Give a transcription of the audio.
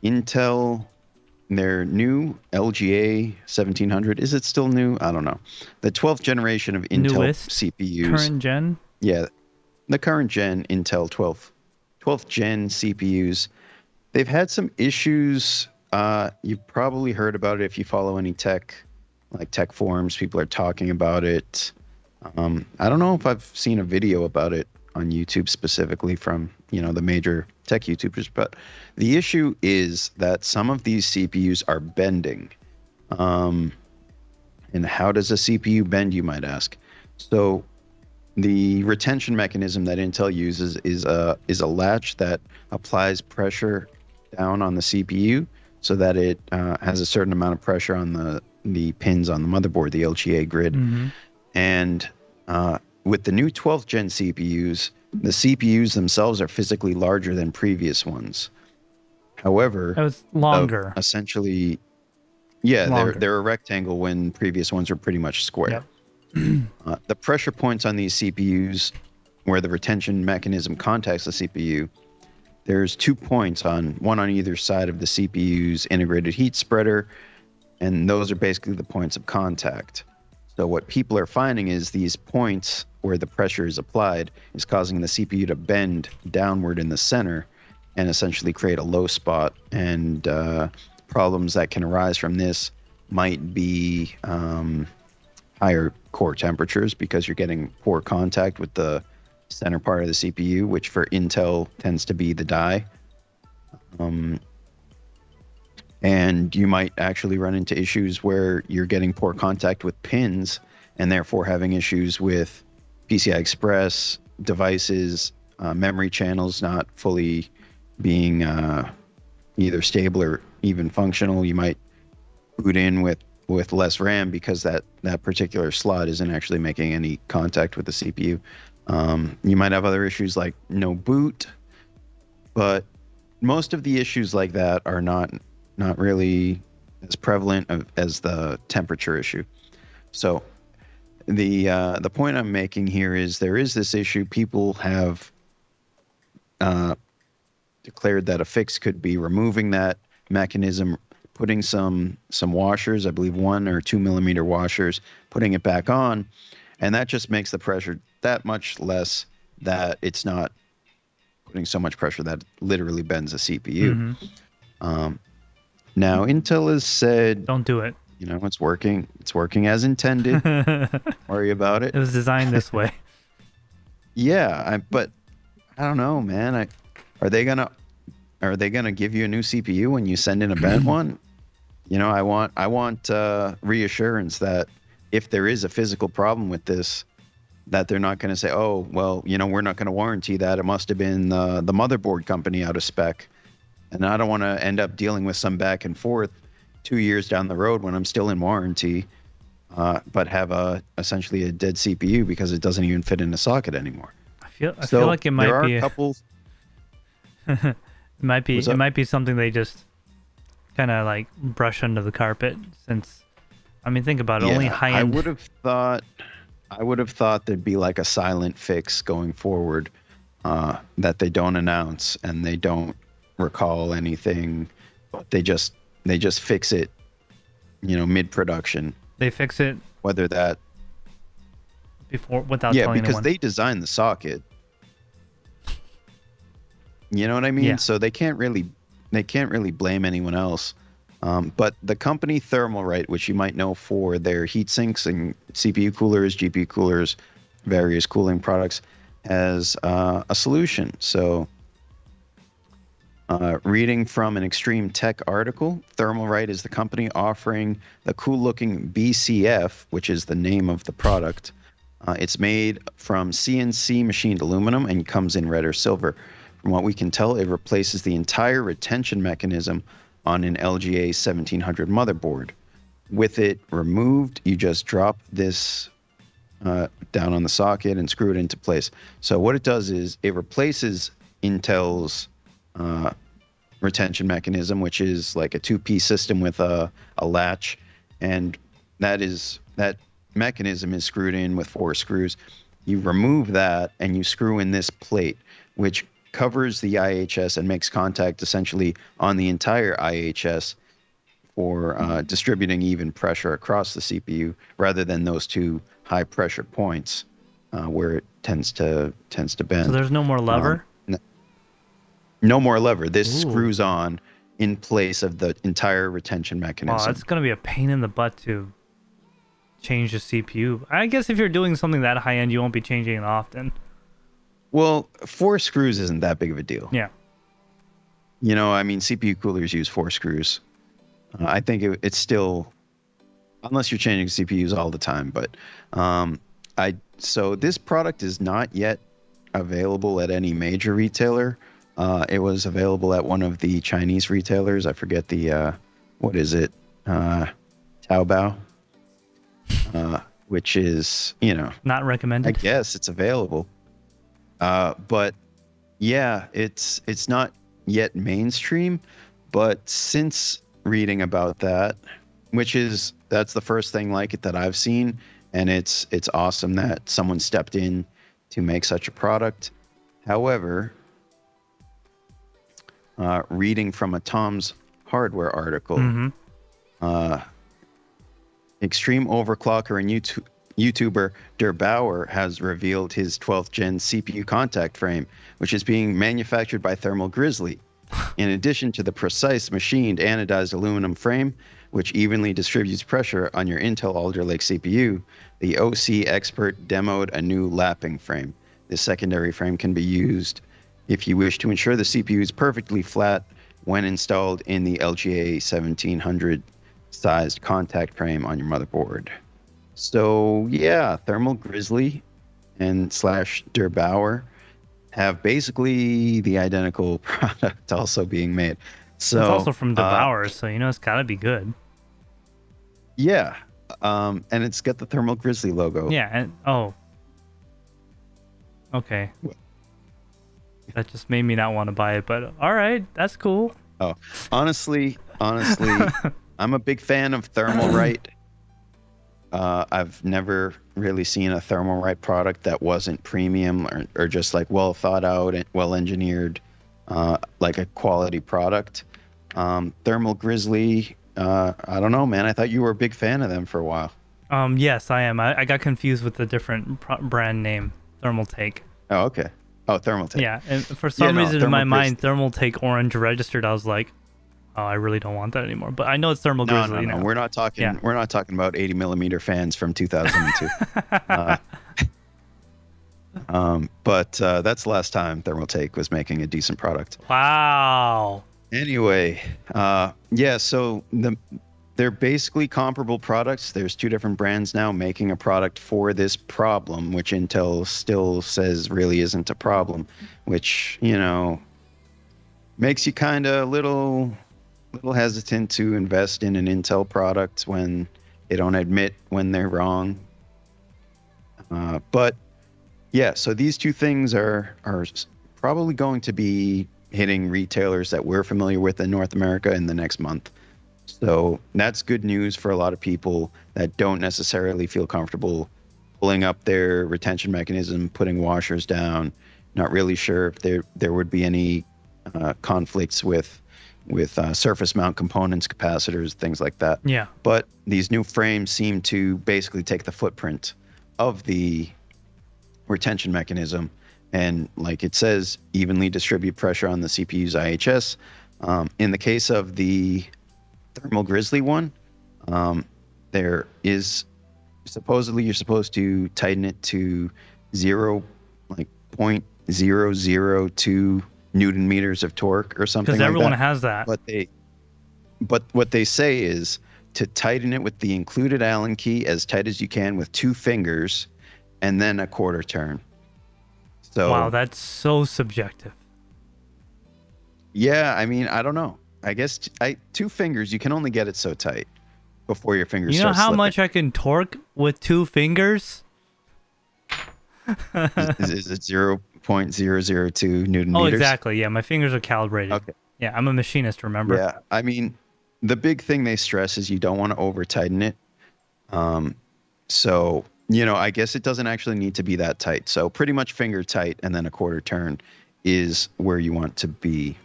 Intel, their new LGA 1700, is it still new? I don't know. The 12th generation of Intel Newest, CPUs. current gen. Yeah, the current gen Intel 12th gen CPUs. They've had some issues. You've probably heard about it if you follow any tech forums. People are talking about it. I don't know if I've seen a video about it on YouTube specifically from, the major tech YouTubers, but the issue is that some of these CPUs are bending. And how does a CPU bend, you might ask? So the retention mechanism that Intel uses is a latch that applies pressure down on the CPU so that it has a certain amount of pressure on the pins on the motherboard, the LGA grid. Mm-hmm. And with the new 12th gen CPUs, the CPUs themselves are physically larger than previous ones. However, It was longer. Essentially, yeah, Longer. they're a rectangle when previous ones are pretty much square. Yep. The pressure points on these CPUs, where the retention mechanism contacts the CPU, there's 2 points one on either side of the CPU's integrated heat spreader, and those are basically the points of contact. So what people are finding is these points where the pressure is applied is causing the CPU to bend downward in the center and essentially create a low spot. And problems that can arise from this might be higher core temperatures because you're getting poor contact with the center part of the CPU, which for Intel tends to be the die. And you might actually run into issues where you're getting poor contact with pins and therefore having issues with PCI Express devices, memory channels not fully being either stable or even functional. You might boot in with less RAM because that particular slot isn't actually making any contact with the CPU. You might have other issues like no boot, but most of the issues like that are not really as prevalent as the temperature issue. So the point I'm making here is there is this issue. People have declared that a fix could be removing that mechanism, putting some washers, I believe 1 or 2 millimeter washers, putting it back on, and that just makes the pressure that much less that it's not putting so much pressure that it literally bends the CPU. Mm-hmm. Now, Intel has said, don't do it. It's working. It's working as intended. Worry about it. It was designed this way. Yeah, but I don't know, man. Are they gonna give you a new CPU when you send in a bent one? I want reassurance that if there is a physical problem with this, that they're not going to say, oh, well, we're not going to warranty that. It must have been the motherboard company out of spec. And I don't want to end up dealing with some back and forth 2 years down the road when I'm still in warranty, but have essentially a dead CPU because it doesn't even fit in the socket anymore. I feel like it might there be are a couple. it might be something they just kind of like brush under the carpet. Since, I mean, think about it. Only high end. I would have thought there'd be like a silent fix going forward that they don't announce and they don't recall anything, but they just fix it, mid-production. They fix it whether that before without telling because anyone. they designed the socket. You know what I mean? Yeah. So they can't really blame anyone else. But the company Thermalright, which you might know for their heat sinks and CPU coolers, GPU coolers, various cooling products, has a solution. So reading from an Extreme Tech article, Thermalright is the company offering the cool-looking BCF, which is the name of the product. It's made from CNC machined aluminum and comes in red or silver. From what we can tell, it replaces the entire retention mechanism on an LGA 1700 motherboard. With it removed, you just drop this down on the socket and screw it into place. So what it does is it replaces Intel's retention mechanism, which is like a two-piece system with a latch, and that mechanism is screwed in with 4 screws. You remove that and you screw in this plate, which covers the IHS and makes contact essentially on the entire IHS for distributing even pressure across the CPU rather than those two high pressure points where it tends to bend. So there's no more lever? No more lever. This Ooh. screws on in place of the entire retention mechanism. Wow, that's going to be a pain in the butt to change the CPU. I guess if you're doing something that high end, you won't be changing it often. Well, 4 screws isn't that big of a deal. Yeah. You know, I mean, CPU coolers use 4 screws. I think it's still, unless you're changing CPUs all the time. But so this product is not yet available at any major retailer. It was available at one of the Chinese retailers. I forget the what is it? Taobao, which is, you know, not recommended. I guess it's available. But yeah, it's not yet mainstream. But since reading about that, that's the first thing like it that I've seen, and it's awesome that someone stepped in to make such a product. However, reading from a Tom's Hardware article, extreme overclocker and YouTuber Der Bauer has revealed his 12th gen CPU contact frame, which is being manufactured by Thermal Grizzly. In addition to the precise machined anodized aluminum frame, which evenly distributes pressure on your Intel Alder Lake CPU, the OC expert demoed a new lapping frame. This secondary frame can be used if you wish to ensure the CPU is perfectly flat when installed in the LGA 1700 sized contact frame on your motherboard. So yeah, Thermal Grizzly and / Der Bauer have basically the identical product also being made. So it's also from Der Bauer, so you know it's gotta be good. Yeah, and it's got the Thermal Grizzly logo. Yeah, and okay. That just made me not want to buy it, but all right, that's cool. Oh, honestly, I'm a big fan of Thermalright. I've never really seen a Thermalright product that wasn't premium or just like well thought out and well engineered, like a quality product. Thermal Grizzly, I don't know, man. I thought you were a big fan of them for a while. Yes, I am. I got confused with the different brand name, Thermaltake. Oh, okay. Oh, Thermaltake. Yeah, and for some reason in my mind, Thermaltake orange registered. I was like, oh, I really don't want that anymore. But I know it's Thermal Grizzly. No. We're not talking. Yeah. We're not talking about 80 millimeter fans from 2002. But that's the last time Thermaltake was making a decent product. Wow. Anyway, yeah. So they're basically comparable products. There's 2 different brands now making a product for this problem, which Intel still says really isn't a problem, which, you know, makes you kind of a little hesitant to invest in an Intel product when they don't admit when they're wrong. But yeah, so these 2 things are probably going to be hitting retailers that we're familiar with in North America in the next month. So that's good news for a lot of people that don't necessarily feel comfortable pulling up their retention mechanism, putting washers down, not really sure if there would be any conflicts with surface mount components, capacitors, things like that. Yeah. But these new frames seem to basically take the footprint of the retention mechanism and, like it says, evenly distribute pressure on the CPU's IHS. In the case of the Thermal Grizzly one, there is supposedly you're supposed to tighten it to 0.002 Newton meters of torque or something like that. Because everyone has that. But what they say is to tighten it with the included Allen key as tight as you can with 2 fingers and then a quarter turn. So wow, that's so subjective. Yeah, I mean, I don't know. I guess 2 fingers, you can only get it so tight before your fingers start slipping. You know how slipping. much I can torque with 2 fingers? is it 0.002 Newton meters? Oh, exactly. Yeah, my fingers are calibrated. Okay. Yeah, I'm a machinist, remember? Yeah, I mean, the big thing they stress is you don't want to over-tighten it. So, you know, I guess it doesn't actually need to be that tight. So pretty much finger tight and then a quarter turn is where you want to be.